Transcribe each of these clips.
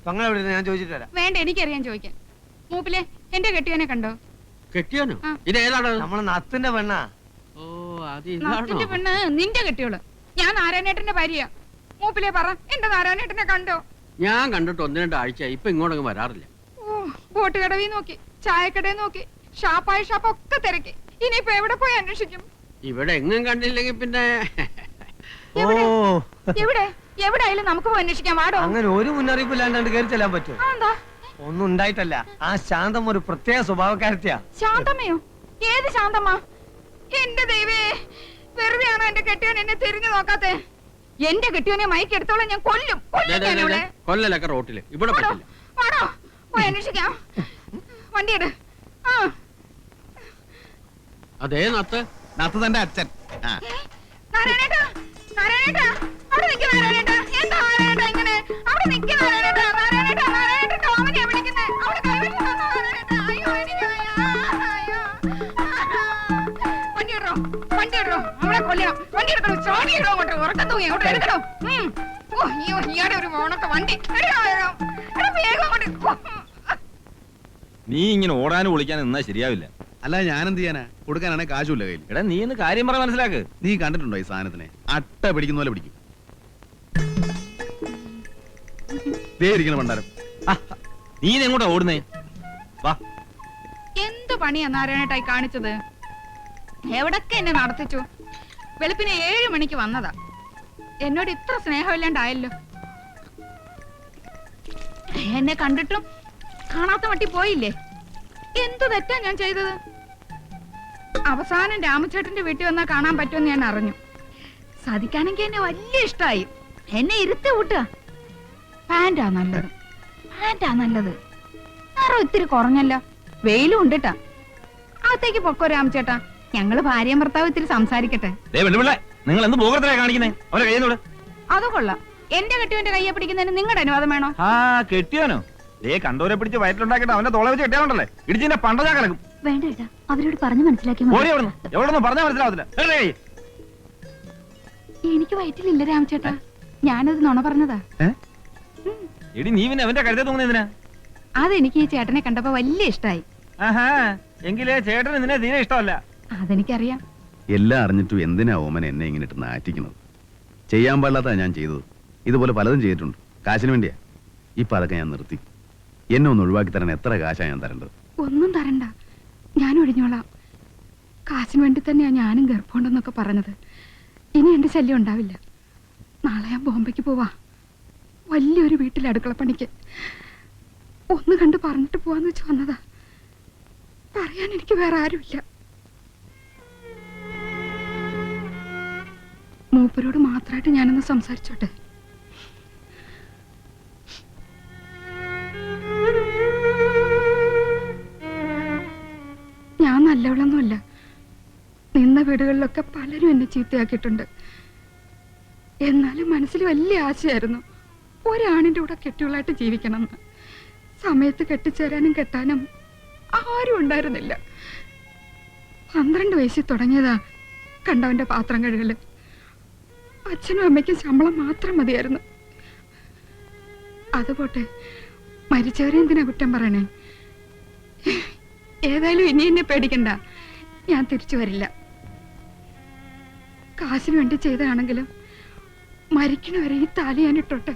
ഞാൻ ചോദിച്ചിട്ട് വരാം. വേണ്ട, എനിക്കറിയാൻ ചോദിക്കാൻ. മൂപ്പിലെ എന്റെ കെട്ടിയവനെ കണ്ടോ? കെട്ടിയാനോ? ഇതേതാണ്? നമ്മളെ നത്തിന്റെ പെണ്ണാ. ഓ, അത് നത്തിന്റെ പെണ്ണ് നിന്റെ കെട്ടിയോള്. ഞാൻ നാരായണേട്ടന്റെ ഭാര്യയാ. മൂപ്പിലെ പറ, എന്റെ നാരായണേട്ടനെ കണ്ടോ? ഞാൻ കണ്ടിട്ട് 1-2 ആഴ്ച. ഇപ്പൊ ഇങ്ങോട്ടൊന്നും വരാറില്ല. ഓ, ബോട്ട് കടവിൽ നോക്കി, ചായക്കടയിൽ നോക്കി, ഷാപ്പായ ഷാപ്പൊക്കെ തിരക്കി. ഇനിയിപ്പോ എവിടെ പോയി അന്വേഷിക്കും? ഇവിടെ എങ്ങും കണ്ടില്ലെങ്കിൽ പിന്നെ എവിടെ എവിടെയായാലും നമുക്ക് പോയി അന്വേഷിക്കാൻ. വാടോ. അങ്ങനെ ഒരു മുന്നറിയിപ്പ് ഇല്ലാണ്ട് കയറി ചെല്ലാൻ പറ്റുമോ? എന്താ? ഒന്നും ഉണ്ടായിട്ടല്ല. ആ ശാന്തം ഒരു പ്രത്യേക സ്വഭാവക്കാരത്തിയാ. ശാന്തമ്മയോ? ഏത് ശാന്തമ്മ? എന്റെ ദൈവേ, വെറുതെയാണോ എന്റെ കെട്ടിയോൻ എന്നെ തിരിഞ്ഞു നോക്കാത്തെ? എന്റെ കെട്ടിയോനെ മയക്കെടുത്തോളം ഞാൻ കൊല്ലും. കൊല്ലലൊക്കെ റോട്ടില്. ഇവിടെ പറ്റില്ല. വാടോ, പോയി അന്വേഷിക്കാം. വണ്ടിയെട്. അതേ നത്ത്. നത്ത് തന്റെ അച്ഛൻ. നാരായണേട്ടാ, നാരായണേട്ടാ, അവിടെ നിൽക്ക് നാരായണേട്ടാ. എന്താ നാരായണേട്ടാ ഇങ്ങനെ? അവിടെ നിൽക്ക് നാരായണേട്ടാ. നാരായണേട്ടാ, നാരായണേട്ടാ, ഓമനയാ വിളിക്കുന്നെ. അവിടെ കൈവച്ച് തന്നോ നാരായണേട്ടാ. അയ്യോ, എനിക്ക് വയ്യ. അയ്യോ. വണ്ടി ഇടോ, വണ്ടി ഇടോ. അവിടെ കൊല്ലണം. വണ്ടി എടുക്കണോ, ചോടി ഇടോ. അങ്ങോട്ട് ഉറക്കം തൂങ്ങി അങ്ങോട്ട് എടുക്കണോ. ഓ, അയ്യോ, ഇയാടെ ഒരു മോണൊക്കെ വണ്ടി വേഗം അങ്ങോട്ട്. നീ ഇങ്ങനെ ഓടാനും വിളിക്കാനും നിന്നാ ശരിയാവില്ല. അല്ല, ഞാൻ എന്ത് ചെയ്യാനാ? കൊടുക്കാനാണെ കാശുമില്ല കയ്യിൽ. എടാ, നീ ഇന്ന് കാര്യം പറ, മനസ്സിലാക്ക്. നീ കണ്ടിട്ടുണ്ടോ ഈ സാധനത്തിനെ? അട്ട പിടിക്കുന്ന പോലെ പിടിക്കും. ദേ ഇരിക്കണം പണ്ടാരം. നീ എങ്ങോട്ടാ ഓടുന്നേ? വാ. എന്ത് പണിയാ നാരായണേട്ടായി കാണിച്ചത്? എവിടൊക്കെ എന്നെ നടത്തിച്ചു. വെളുപ്പിനെ 7 മണിക്ക് വന്നതാ. എന്നോട് ഇത്ര സ്നേഹമില്ലാണ്ടായല്ലോ. എന്നെ കണ്ടിട്ടും കാണാത്ത മട്ടി പോയില്ലേ? എന്ത് തെറ്റാ ഞാൻ ചെയ്തത്? അവസാനം രാമചേട്ടന്റെ വീട്ടിൽ വന്നാ കാണാൻ പറ്റുമെന്ന് ഞാൻ അറിഞ്ഞു. സാധിക്കാനെങ്കിൽ എന്നെ വലിയ ഇഷ്ടായി. എന്നെ ഇരുത്തി കൂട്ടുക. പാന്റാ നല്ലത്, പാന്റാ നല്ലത്. നിറം ഇത്തിരി കുറഞ്ഞല്ലോ. വെയിലും ഉണ്ടിട്ടാ. അകത്തേക്ക് പൊക്കോ രാമചേട്ടാ. ഞങ്ങള് ഭാര്യയും ഭർത്താവ് ഇത്തിരി സംസാരിക്കട്ടെ. നിങ്ങൾ എന്ത് പോകത്തിലാ കാണിക്കുന്നേ? അവരെ കയ്യിൽ അത് കൊള്ളാം. എന്റെ കെട്ടിയോന്റെ കയ്യെ പിടിക്കുന്നതിന് നിങ്ങളുടെ അനുവാദം വേണോ? കെട്ടിയാനോ? കണ്ടോരെ പിടിച്ച് വയറ്റിലുണ്ടാക്കിട്ട് അവന്റെ തോളെ വെച്ച് കെട്ടിയാലുണ്ടല്ലേ ഇടിച്ചിന്റെ പണ്ട ഞാൻ കിടക്കും. വേണ്ട ഏട്ടാ, അവരോട് പറഞ്ഞു മനസ്സിലാക്കി. എവിടെന്നും പറഞ്ഞാൽ മനസ്സിലാവത്തില്ല. എനിക്ക് വയറ്റിലില്ല രാമചേട്ടാ. ഞാനത് നുണ പറഞ്ഞതാ. എടി, നീ പിന്നെ അവന്റെ കരുത്തെ തൂങ്ങുന്നതിനാ? അതെനിക്ക് ഈ ചേട്ടനെ കണ്ടപ്പോ വലിയ ഇഷ്ടായി. എങ്കിലേ ചേട്ടന് നിന്നെ തീരെ ഇഷ്ടമല്ല. അതെനിക്കറിയാം. എല്ലാം അറിഞ്ഞിട്ടും എന്തിനാ ഓമന എന്നെ ഇങ്ങനെ ഇട്ട് നാറ്റിക്കുന്നത്? ചെയ്യാൻ പാടില്ലാത്ത ഞാൻ ചെയ്തത്. ഇതുപോലെ പലതും ചെയ്തിട്ടുണ്ട്. കാശിന് വേണ്ടിയാ. ഇപ്പൊ അതൊക്കെ ഞാൻ നിർത്തി. എന്നെ ഒന്ന് ഒഴിവാക്കി തരാൻ എത്ര കാശാ ഞാൻ തരേണ്ടത്? ഒന്നും തരണ്ട, ഞാൻ ഒഴിഞ്ഞോളാം. കാശിന് വേണ്ടി തന്നെയാ ഞാനും ഗർഭമുണ്ടെന്നൊക്കെ പറഞ്ഞത്. ഇനി എന്റെ ശല്യം ഉണ്ടാവില്ല. നാളെ ഞാൻ ബോംബെക്ക് പോവാ. വലിയൊരു വീട്ടിൽ അടുക്കളപ്പണിക്ക്. ഒന്ന് കണ്ട് പറഞ്ഞിട്ട് പോവാന്ന് വെച്ച് വന്നതാ. പറയാൻ എനിക്ക് വേറെ ആരുമില്ല. മൂപ്പരോട് മാത്രമായിട്ട് ഞാനൊന്ന് സംസാരിച്ചോട്ടെ. ഞാൻ നല്ലവളൊന്നുമല്ല. നിന്ന വീടുകളിലൊക്കെ പലരും എന്നെ ചീത്തയാക്കിയിട്ടുണ്ട്. എന്നാലും മനസ്സിൽ വലിയ ആശയായിരുന്നു ഒരാണിന്റെ കൂടെ കെട്ടികളായിട്ട് ജീവിക്കണമെന്ന്. സമയത്ത് കെട്ടിച്ചേരാനും കെട്ടാനും ആരും ഉണ്ടായിരുന്നില്ല. 12 വയസ്സിൽ തുടങ്ങിയതാ കണ്ടവന്റെ പാത്രം കഴുകല്. അച്ഛനും അമ്മയ്ക്കും ശമ്പളം മാത്രം മതിയായിരുന്നു. അതുപോട്ടെ, മരിച്ചവരെ എന്തിനാ കുറ്റം പറയണേ? ഏതായാലും ഇനി എന്നെ പേടിക്കണ്ട. ഞാൻ തിരിച്ചു വരില്ല. കാശിന് വേണ്ടി ചെയ്തതാണെങ്കിലും മരിക്കണവരെ ഈ താലി ഞാൻ ഇട്ടോട്ടെ.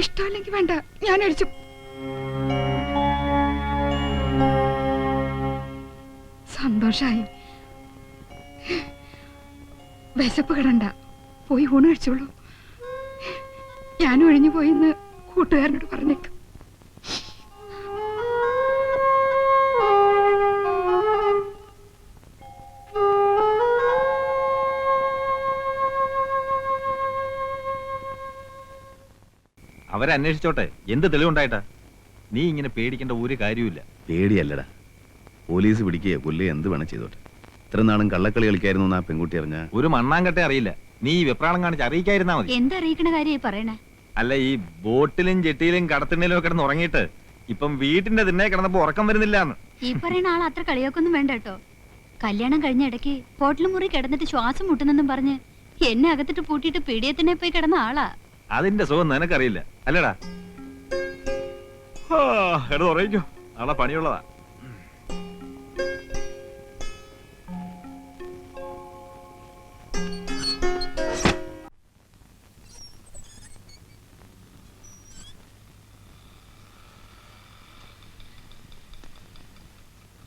ഇഷ്ടമല്ലെങ്കിൽ വേണ്ട, ഞാൻ അടിച്ചു. സന്തോഷായി. വിശപ്പ് കിടണ്ട, പോയി ഊണ് കഴിച്ചോളൂ. ഞാനും ഒഴിഞ്ഞു പോയിന്ന് കൂട്ടുകാരനോട് പറഞ്ഞേക്കും. അവരന്വേഷിച്ചോട്ടെ, എന്ത് തെളിവുണ്ടായിട്ടാ? നീ ഇങ്ങനെ പേടിക്കേണ്ട ഒരു കാര്യമില്ല. പേടിയല്ലടാ, പോലീസ് പിടിക്കുകയോ കൊല്ലുകയോ എന്ത് വേണം ചെയ്തോട്ടെ. ഇത്ര നാളും കള്ളക്കളി കളിക്കായിരുന്നു ആ പെൺകുട്ടി അറിഞ്ഞ ഒരു മണ്ണാങ്കട്ടെ അറിയില്ല. നീ ഈ വെപ്രാളം കാണിച്ച് അറിയിക്കായിരുന്നാ മതി. എന്തറിയിക്കണ കാര്യമായി പറയണേ? അല്ല, ഈ ബോട്ടിലും ജെട്ടിയിലും കടത്തിണ്ണയിലും കിടന്ന് ഉറങ്ങിയിട്ട് ഇപ്പം വീട്ടിന്റെ തിണ്ണെ കിടന്നപ്പോ ഉറക്കം വരുന്നില്ലാന്ന്. ഈ പറയുന്ന ആൾ അത്ര കളിയൊക്കൊന്നും വേണ്ട കേട്ടോ. കല്യാണം കഴിഞ്ഞ ഇടയ്ക്ക് ഹോട്ടൽ മുറി കിടന്നിട്ട് ശ്വാസം മുട്ടുന്നെന്നും പറഞ്ഞ് എന്നെ അകത്തിട്ട് പൂട്ടിയിട്ട് പീഡിയത്തിനെ പോയി കിടന്ന ആളാ. അതിന്റെ സുഖം നിനക്കറിയില്ല അല്ലേടാ? എടുത്ത് ഉറങ്ങിക്കോ, നാളെ പണിയുള്ളതാ.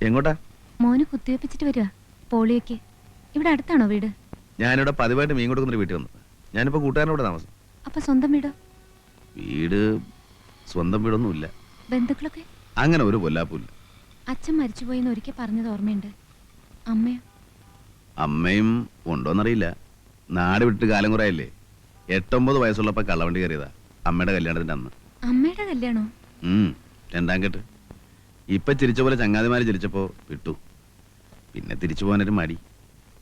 എങ്ങോട്ടാ? മോന് കുത്തിവെപ്പിച്ചിട്ട് വരിക പോളിയൊക്കെ. ഇവിടെ അടുത്താണോ വീട്? ഞാനിവിടെ പതിവായിട്ട് മീൻ കൊടുക്കുന്നൊരു വീട്ടിൽ വന്നു. ഞാനിപ്പോ കൂട്ടുകാരനോട് താമസം. അപ്പൊ സ്വന്തം വീടോ? വീട് സ്വന്തം വീടൊന്നുമില്ല. ബന്ധുക്കളൊക്കെ? അങ്ങനെ ഒരു കൊല്ലാപ്പില്ല. അച്ഛൻ മരിച്ചുപോയിന്ന് ഒരിക്കൽ പറഞ്ഞത് ഓർമ്മയുണ്ട്. അമ്മയോ? അമ്മയും ഉണ്ടോന്നറിയില്ല. നാട് വിട്ട് കാലം കുറയല്ലേ. 8-9 വയസ്സുള്ളപ്പോ കള്ളവണ്ടി കയറിയതാ അമ്മയുടെ കല്യാണത്തിന്റെ അന്ന്. അമ്മയുടെ കല്യാണോ? രണ്ടാം കെട്ട്. ഇപ്പൊ ചിരിച്ച പോലെ ചങ്ങാതിമാര് ചിരിച്ചപ്പോ വിട്ടു. പിന്നെ തിരിച്ചു പോകാനൊരു മടി.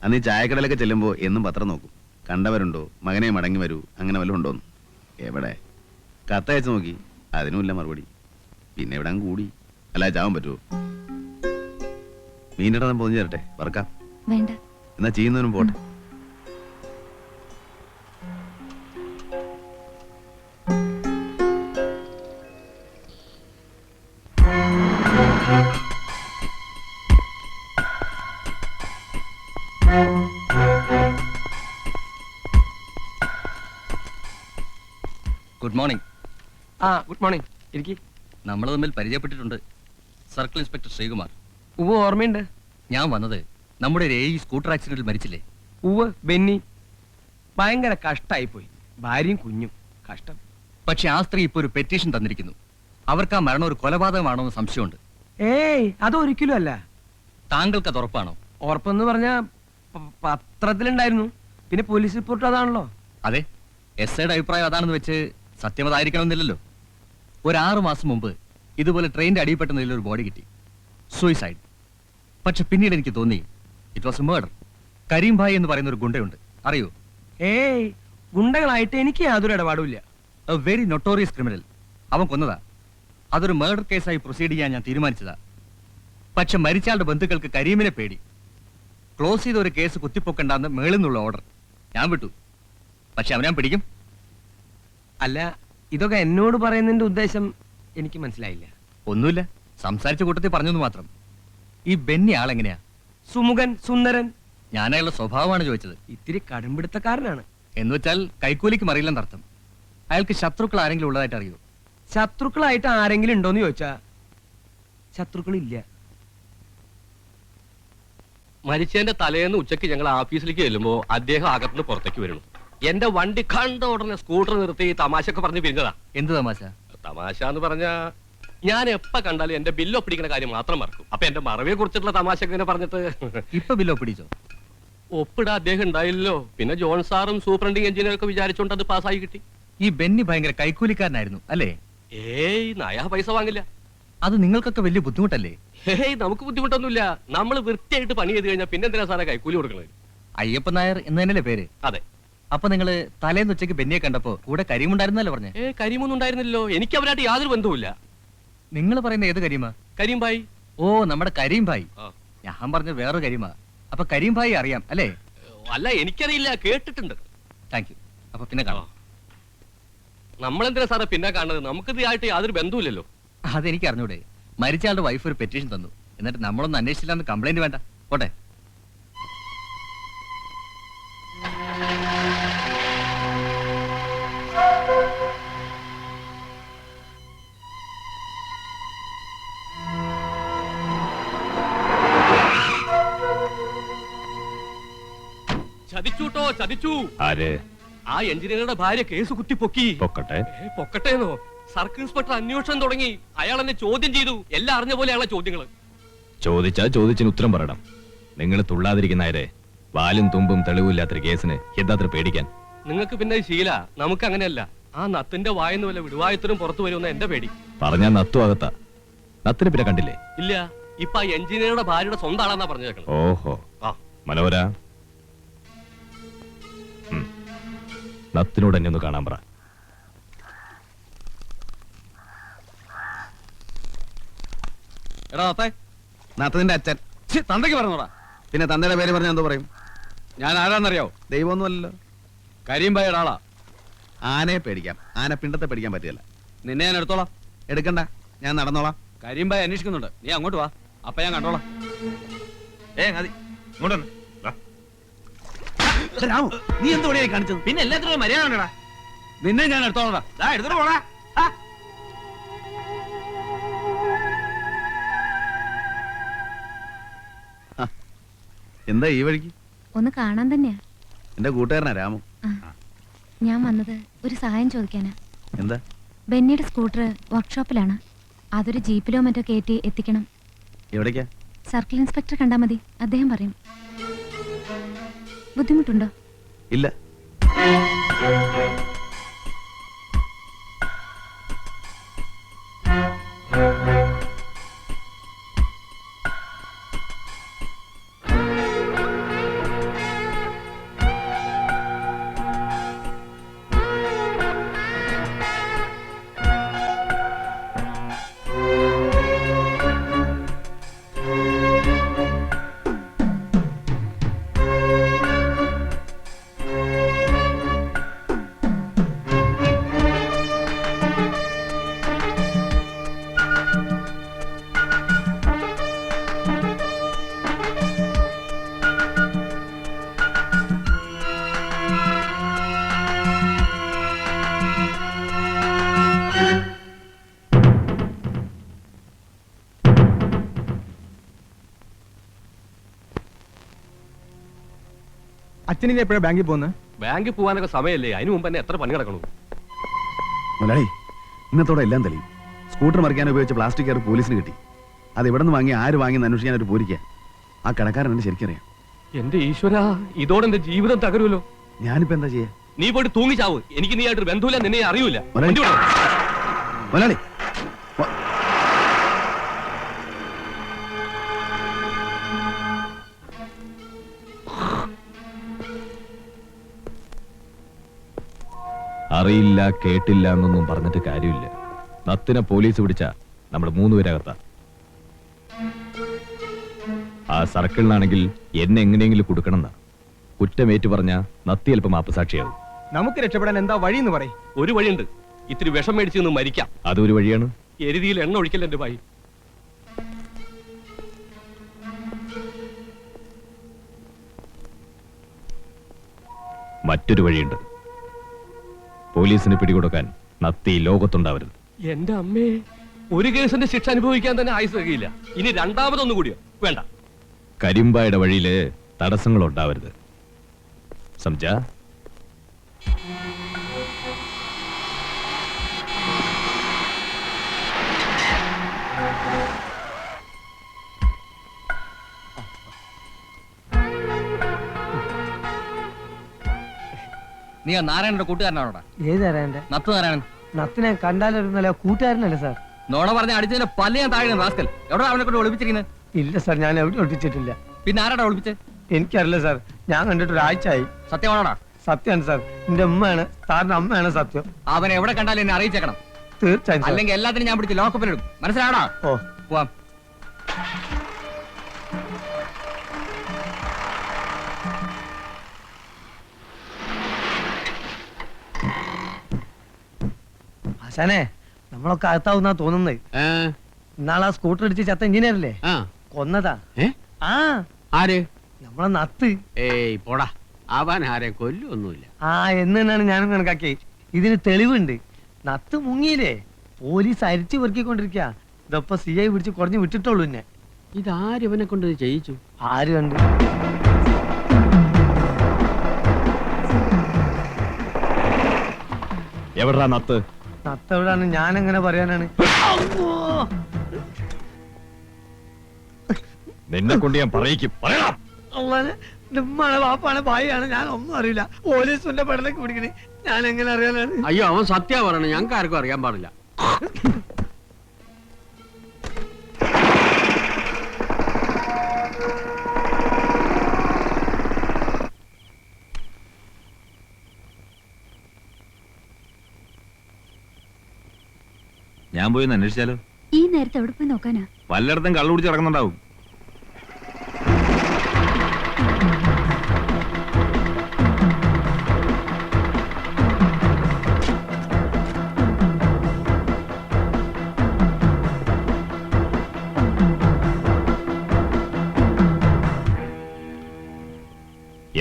അന്ന് ഈ ചായക്കടലൊക്കെ ചെല്ലുമ്പോ എന്നും പത്രം നോക്കും. കണ്ടവരുണ്ടോ, മകനെ മടങ്ങി വരൂ, അങ്ങനെ വല്ലതും ഉണ്ടോന്ന്. എവിടെ? കത്തയച്ച് നോക്കി, അതിനുമില്ല മറുപടി. പിന്നെ ഇവിടെ അങ്ങ് കൂടി. അല്ല ചാവാൻ പറ്റുമോ? മീനിടാൻ പൊതിഞ്ഞു തരട്ടെ, വറക്കാം? വേണ്ട. എന്നാ ചെയ്യുന്നതിനും പോട്ടെ. Good morning. Good morning. ഇരിക്കി. നമ്മൾ തമ്മിൽ പരിചയപ്പെട്ടിട്ടുണ്ട്. Circle inspector Sreekumar. ഉവ്വ് ഓർമ്മയുണ്ട്. ഞാൻ വന്നത് നമ്മുടെ ഒരു സ്കൂട്ടർ ആക്സിഡന്റിൽ മരിച്ചില്ലേ? ഉവ്വ് ബെന്നി. ഭയങ്കര കഷ്ടായി പോയി. ഭാര്യയും കുഞ്ഞും കഷ്ടം. പക്ഷെ ആ സ്ത്രീ ഇപ്പൊ ഒരു പെറ്റീഷൻ തന്നിരിക്കുന്നു. അവർക്ക് ആ മരണം ഒരു കൊലപാതകമാണോ എന്ന് സംശയമുണ്ട്. ഏയ് അതൊരിക്കലും അല്ല. താങ്കൾക്ക് അത് ഉറപ്പാണോ? ഉറപ്പെന്ന് പറഞ്ഞ പത്രത്തിലുണ്ടായിരുന്നു. പിന്നെ പോലീസ് റിപ്പോർട്ട് അതാണല്ലോ. അതെ, എസ്ഐയുടെ അഭിപ്രായം അതാണെന്ന് വെച്ച് സത്യം അതായിരിക്കണമെന്നില്ലല്ലോ. ഒരു 6 മാസം മുമ്പ് ഇതുപോലെ ട്രെയിനിന്റെ അടിയിൽപ്പെട്ട നിലയിൽ ഒരു ബോഡി കിട്ടി. സൂയിസൈഡ്. പക്ഷെ പിന്നീട് എനിക്ക് തോന്നി it was a murder. Karim bhai എന്ന് പറയുന്ന ഒരു ഗുണ്ടയുണ്ട്, അറിയോ? ഏയ് ഗുണ്ടകളായിട്ട് എനിക്ക് യാതൊരു ഇടപാടുമില്ല. A very notorious criminal. അവൻ കൊന്നതാ. അതൊരു മർഡർ കേസായി പ്രൊസീഡ് ചെയ്യാൻ ഞാൻ തീരുമാനിച്ചതാ. പക്ഷെ മരിച്ചയാളുടെ ബന്ധുക്കൾക്ക് കരീമിനെ പേടി. ക്ലോസ് ചെയ്ത ഒരു കേസ് കുത്തിപ്പൊക്കണ്ടെന്ന് മേളിൽ നിന്നുള്ള ഓർഡർ. ഞാൻ വിട്ടു. പക്ഷെ അവനെ ഞാൻ പിടിക്കും. അല്ല, ഇതൊക്കെ എന്നോട് പറയുന്നതിന്റെ ഉദ്ദേശം എനിക്ക് മനസ്സിലായില്ല. ഒന്നുമില്ല, സംസാരിച്ച കൂട്ടത്തിൽ പറഞ്ഞെന്ന് മാത്രം. ഈ ബെന്നി ആളെങ്ങനെയാ? സുമുഖൻ, സുന്ദരൻ. ഞാൻ അയാളുടെ സ്വഭാവമാണ് ചോദിച്ചത്. ഇത്തിരി കടുംപിടുത്തക്കാരനാണ്. എന്ന് വെച്ചാൽ കൈക്കൂലിക്ക് മറിയില്ലെന്നർത്ഥം. അയാൾക്ക് ശത്രുക്കൾ ആരെങ്കിലും ഉള്ളതായിട്ട് അറിയോ? ശത്രുക്കളായിട്ട് ആരെങ്കിലും ഉണ്ടോന്ന് ചോദിച്ചാ ശത്രുക്കളില്ല. മരിച്ചതിന്റെ തലേന്ന് ഉച്ചയ്ക്ക് ഞങ്ങൾ ഓഫീസിലേക്ക് ചെല്ലുമ്പോ അദ്ദേഹം അകത്തുനിന്ന് പുറത്തേക്ക് വരുന്നു. എന്റെ വണ്ടി കണ്ട ഉടനെ സ്കൂട്ടർ നിർത്തി തമാശയൊക്കെ പറഞ്ഞ് പിരിഞ്ഞതാ. എന്ത് തമാശ? തമാശ എന്ന് പറഞ്ഞാ ഞാൻ എപ്പ കണ്ടാലും എന്റെ ബില്ല് ഒപ്പിടിക്കുന്ന കാര്യം മാത്രം മറക്കും. അപ്പൊ എന്റെ മറവിയെ കുറിച്ചിട്ടുള്ള തമാശ ഇങ്ങനെ പറഞ്ഞിട്ട് ഇപ്പൊ ബില്ലോ പിടിച്ചോ? ഒപ്പിടാ അദ്ദേഹം ഉണ്ടായില്ലോ. പിന്നെ ജോൺ സാറും സൂപ്രണ്ടിങ് എഞ്ചിനീയറും ഒക്കെ വിചാരിച്ചോണ്ട് അത് പാസ്സായി കിട്ടി. ഈ ബെന്നി ഭയങ്കര കൈക്കൂലിക്കാരനായിരുന്നു അല്ലേ? ഏയ് നയാ പൈസ വാങ്ങില്ല. അത് നിങ്ങൾക്കൊക്കെ വലിയ ബുദ്ധിമുട്ടല്ലേ? ഏയ് നമുക്ക് ബുദ്ധിമുട്ടൊന്നുമില്ല. നമ്മൾ വൃത്തിയായിട്ട് പണി ചെയ്ത് കഴിഞ്ഞാൽ പിന്നെ എന്തിനാ സാറേ കൈക്കൂലി കൊടുക്കുന്നത്? അയ്യപ്പൻ നായർ എന്ന് തന്നെയല്ലേ പേര്? അതെ. അപ്പൊ നിങ്ങള് തലേന്ന് ഉച്ചയ്ക്ക് ബെന്നിയെ കണ്ടപ്പോ കൂടെ കരീമുണ്ടായിരുന്നല്ലേ പറഞ്ഞേ? കരീമൊന്നും ഉണ്ടായിരുന്നില്ലല്ലോ. എനിക്ക് അവരായിട്ട് യാതൊരു ബന്ധവുമില്ല. നിങ്ങൾ പറയുന്ന ഏത് കരീമാ? കരീം ഭായി. ഓ, നമ്മുടെ കരീം ഭായി. ആ. ഞാൻ പറഞ്ഞ വേറൊരു കരീമാ. അപ്പൊ കരീം ഭായി അറിയാം അല്ലേ? അല്ല, എനിക്കറിയില്ല, കേട്ടിട്ടുണ്ട്. Thank you. അപ്പൊ പിന്നെ കാണാം. നമ്മളെന്തിനാ സാറേ പിന്നെ കാണുന്നത്? നമുക്ക് ഇതായിട്ട് യാതൊരു ബന്ധവുമില്ലല്ലോ. അതെനിക്ക് അറിഞ്ഞൂടെ. മരിച്ചയാളുടെ വൈഫ് ഒരു പെറ്റീഷൻ തന്നു. എന്നിട്ട് നമ്മളൊന്നും അന്വേഷിച്ചില്ലാന്ന് കംപ്ലൈന്റ് വേണ്ട. പോട്ടെ. ചതിച്ചൂട്ടോ, ചതിച്ചു. ആര്? ആ എഞ്ചിനീയറുടെ ഭാര്യ കേസ് കുത്തിപ്പൊക്കി. പൊക്കട്ടെ. പൊക്കട്ടേന്നോ? സർക്കിൾ ഇൻസ്പെക്ടർ അന്വേഷണം തുടങ്ങി. അയാൾ എന്നെ ചോദ്യം ചെയ്തു. എല്ലാം അറിഞ്ഞ പോലെ അയാളെ ചോദ്യങ്ങള്. ചോദിച്ചാ ചോദിച്ചിന് ഉത്തരം പറയണം. നിങ്ങൾ തുള്ളാതിരിക്കുന്നവരെ വാലും തുമ്പും തെളിവില്ലാത്തൊരു കേസിന് എന്താത്ര പേടിക്കാൻ? നിങ്ങൾക്ക് പിന്നെ ശീല, നമുക്ക് അങ്ങനെയല്ല. ആ നത്തിന്റെ വായെന്ന് വല്ല വിടുവായത്തിനും പുറത്തു വരുമെന്ന് എന്റെ പേടി. പറഞ്ഞാ നത്തു അകത്താ. നത്തിന് പിന്നെ കണ്ടില്ലേ? ഇല്ല, ഇപ്പൊ ആ എഞ്ചിനീയറുടെ ഭാര്യയുടെ സ്വന്തം ആളാന്നാ പറഞ്ഞു കേൾക്കണം. ഓഹോ, ആ. മനോഹര, നത്തിനോട് എന്നെ ഒന്ന് കാണാൻ പറ. എടാ നത്തേ, നാത്തതിന്റെ അച്ഛൻ. തന്തയ്ക്ക് പറഞ്ഞോടാ. പിന്നെ തന്തയുടെ പേര് പറഞ്ഞാൽ എന്തോ പറയും? ഞാൻ ആരാന്നറിയോ? ദൈവമൊന്നുമല്ലല്ലോ. കരീം ഭായിയുടെ ആളാ. ആനയെ പേടിക്കാം, ആന പിണ്ടത്തെ പേടിക്കാൻ പറ്റില്ല. നിന്നെ ഞാൻ എടുത്തോളാം. എടുക്കണ്ട, ഞാൻ നടന്നോളാം. കരിമ്പായി അന്വേഷിക്കുന്നുണ്ട്, നീ അങ്ങോട്ട് വാ, അപ്പൊ ഞാൻ കണ്ടോളാം. രാമു, നീ എന്തോടെയായി കാണിച്ചത്? പിന്നെ എല്ലാത്തിനും മര്യാദ ഉണ്ടടാ. നിന്നെ ഞാൻ എടുത്തോളാം. എടുത്തോളൂ പോടാ. എന്താ ഈ വഴിക്ക്? ഒന്ന് കാണാൻ തന്നെയാ. എന്റെ കൂട്ടുകാരനാ രാമു. ഞാൻ വന്നത് ഒരു സഹായം ചോദിക്കാനാ. എന്താ? ബെന്നിയുടെ സ്കൂട്ടർ വർക്ക്ഷോപ്പിലാണ്. അതൊരു ജീപ്പിലോ മറ്റോ കയറ്റി എത്തിക്കണം. എവിടേക്കാ? സർക്കിൾ ഇൻസ്പെക്ടർ കണ്ടാൽ മതി, അദ്ദേഹം പറയും. ബുദ്ധിമുട്ടുണ്ടോ? ഇല്ല. അച്ഛനിനി എപ്പോഴാണ് ബാങ്കിൽ പോകുന്നത്? ബാങ്കിൽ പോകാനൊക്കെ സമയമല്ലേ, അതിനു മുമ്പ് തന്നെ എത്ര പണി കിടക്കണു. മുതലാളി, ഇന്നത്തോടെ എല്ലാം തെളിയും. സ്കൂട്ടർ മറിക്കാൻ ഉപയോഗിച്ച പ്ലാസ്റ്റിക് കയർ പോലീസിന് കിട്ടി. അത് എവിടെ നിന്ന് വാങ്ങി, ആര് വാങ്ങി അന്വേഷിക്കാൻ ഒരു പോരിക്കുക. ആ കടക്കാരൻ എന്നെ ശരിക്കറിയാം. എന്റെ ഈശ്വര, ഇതോടെ എന്റെ ജീവിതം തകരുമല്ലോ. ഞാനിപ്പോ എന്താ ചെയ്യാ? നീ പോയിട്ട് തൂങ്ങിച്ചാവ്. എനിക്ക് നീ ആയിട്ടൊരു ബന്ധുവില്ല, നിന്നെ അറിയൂല. മുതലാളി, അറിയില്ല കേട്ടില്ല എന്നൊന്നും പറഞ്ഞിട്ട് കാര്യമില്ല. നത്തിനെ പോലീസ് പിടിച്ച നമ്മൾ 3 പേരകത്താ. ആ സർക്കിളിനാണെങ്കിൽ എന്നെ എങ്ങനെയെങ്കിലും കൊടുക്കണം എന്നാ. കുറ്റമേറ്റു പറഞ്ഞ നത്തി അല്പം മാപ്പസാക്ഷിയാവും. നമുക്ക് രക്ഷപ്പെടാൻ എന്താ വഴിയെന്ന് പറയും. ഒരു വഴിയുണ്ട്, ഇത്തിരി വിഷം മേടിച്ച് നിന്ന് മരിക്കാം. അതൊരു വഴിയാണ്. എരുതിയിൽ എണ്ണ ഒഴിക്കല്ല എന്റെ ഭായി. മറ്റൊരു വഴിയുണ്ട്. പോലീസിന് പിടികൊടുക്കാൻ നത്തി ലോകത്തുണ്ടാവരുത്. എന്റെ അമ്മേ, ഒരു കേസിന്റെ ശിക്ഷ അനുഭവിക്കാൻ തന്നെ ആയുസ് കഴിയില്ല. ഇനി രണ്ടാമതൊന്നു കൂടിയോ? വേണ്ട. കരിമ്പായുടെ വഴിയില് തടസ്സങ്ങൾ ഉണ്ടാവരുത്. സംജാ? നീ ആ നാരായണന്റെ കൂട്ടുകാരനാണോടാ? ഏതാരാന്റെ? നത്ത് നാരായണൻ. നത്തിനെ കണ്ടാലൊരുന്നല്ല, കൂട്ടുകാരനല്ലേ സാർ? നോണ പറഞ്ഞ അടിച്ചതിന്റെ പല ഞാൻ താഴെ റാസ്കൽ. എവിടെ അവനെ കൊണ്ട് ഒളിപ്പിച്ചിരിക്കുന്നത്? ഇല്ല സാർ, ഞാൻ എവിടെ ഒളിപ്പിച്ചിട്ടില്ല. പിന്നെ ആരാടാ ഒളിപ്പിച്ച്? എനിക്കറിയില്ല സാർ, ഞാൻ കണ്ടിട്ട് ഒരാഴ്ചയായി. സത്യമാണോടാ? സത്യമാണ് സാർ, എന്റെ ഉമ്മയാണ്, സാറിന്റെ അമ്മയാണ് സത്യം. അവനെ എവിടെ കണ്ടാലും എന്നെ അറിയിച്ചേക്കണം. തീർച്ചയായും സാർ. അല്ലെങ്കിൽ എല്ലാത്തിനും ഞാൻ പിടിച്ച് ലോക്കപ്പിലിടും. മനസ്സിലാവടാ? ഓ, പോവാം. ആശാനെ, നമ്മളൊക്കെ അകത്താവുന്നാ തോന്നുന്നത്. ഇന്നാളാ സ്കൂട്ടർ ഇടിച്ച് ചത്ത എഞ്ചിനീയറല്ലേ കൊന്നതാ. ആ, ആര്? നമ്മളെ നത്ത്. ഏയ് പോടാ, അവൻ ആരെ കൊല്ലൊന്നുമില്ല. ആ, എന്ന് തന്നെയാണ് ഞാനും കണക്കാക്കി. ഇതിന് തെളിവുണ്ട്. നത്ത് മുങ്ങിയില്ലേ, പോലീസ് അരിച്ചു പെറുക്കിക്കൊണ്ടിരിക്കുക. ഇതപ്പൊ CI പിടിച്ച് കുറഞ്ഞ് വിട്ടിട്ടുള്ളൂ. എന്നെ ഇതാര് ഇവനെ കൊണ്ട് ഇത് ചെയ്യിച്ചു? ആര് കണ്ട്? എവിടാ നത്ത്? നത്ത് എവിടാണ്? ഞാൻ എങ്ങനെ പറയാനാണ്? നിന്നെ കൊണ്ട് ഞാൻ പറയിക്കും. പറയണം. ഉമ്മാണ്, വാപ്പാണ്, ഭായിയാണ്, ഞാൻ ഒന്നും അറിയില്ല. പോലീസിന്റെ പെടലേക്ക് പിടിക്കണേ, ഞാൻ എങ്ങനെ അറിയാനാണ്? അയ്യോ, അവൻ സത്യ പറയണേ, ഞങ്ങൾക്ക് ആർക്കും അറിയാൻ പാടില്ല. ഞാൻ പോയി ഒന്ന് അന്വേഷിച്ചാലോ? ഈ നേരത്തെ എവിടെ പോയി നോക്കാനാ? വല്ലയിടത്തും കള്ളു കുടിച്ച് ഇറങ്ങുന്നുണ്ടാവും.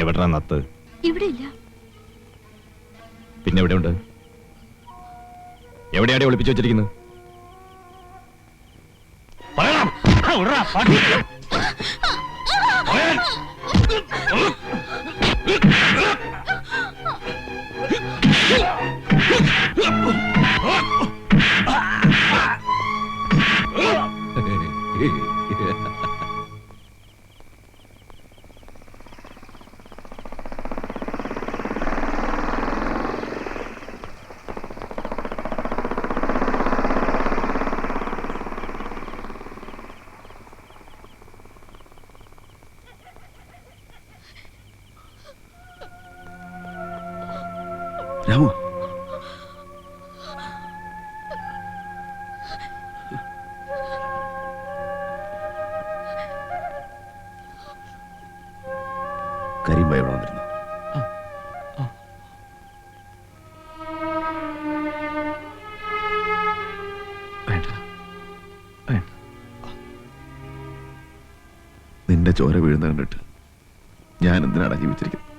എവിടാ നത്ത്? ഇവിടെ ഇല്ല. പിന്നെ എവിടെയുണ്ട്? എവിടെയാടെ ഒളിപ്പിച്ചു വെച്ചിരിക്കുന്നത്? പറയണം. രാമു, കരീം ഭായി ഇവിടെ വന്നിരുന്നു. വേണ്ട, വേണ്ട. നിന്റെ ചോര വീഴുന്ന കണ്ടിട്ട് ഞാൻ എന്തിനാണ് ജീവിച്ചിരിക്കുന്നത്?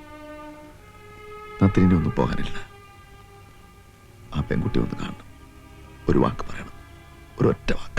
നത്തിനെ ഒന്നും പോകാനില്ല. ആ പെൺകുട്ടി ഒന്ന് കാണണം, ഒരു വാക്ക് പറയണം, ഒരൊറ്റ വാക്ക്.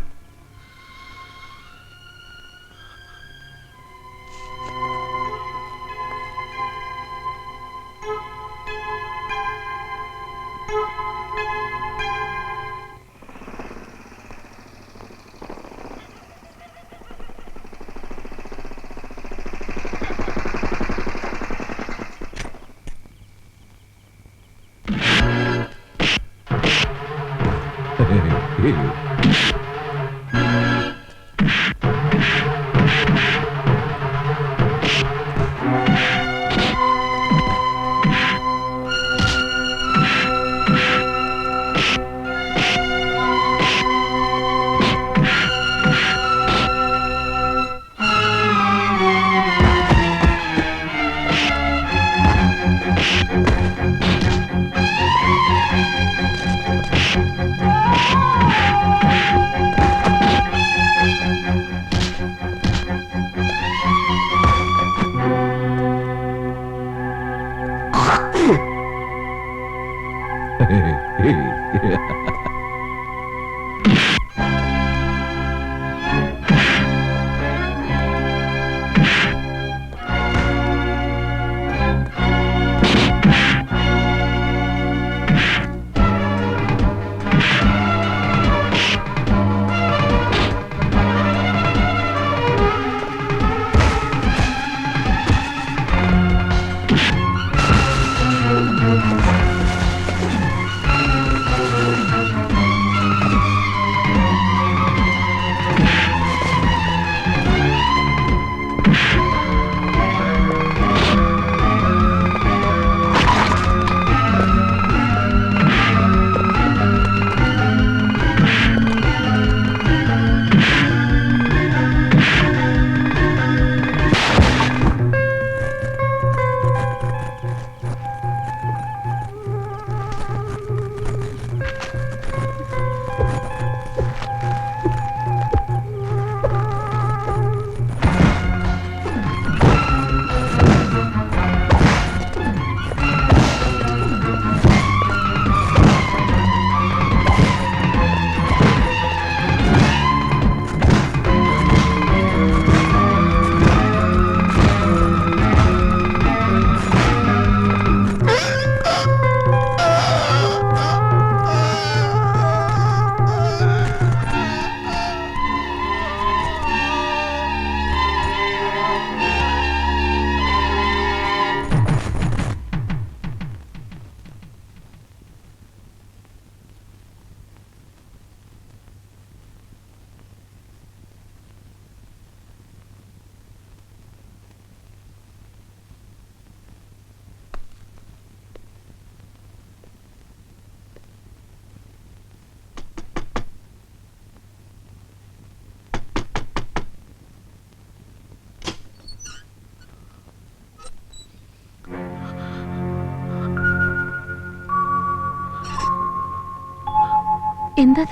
എന്താ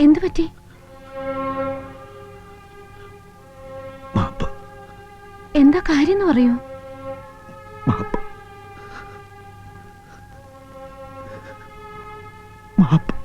എന്തു പറ്റി? മാപ്പ്. എന്താ കാര്യം പറയൂ. മാപ്പ്.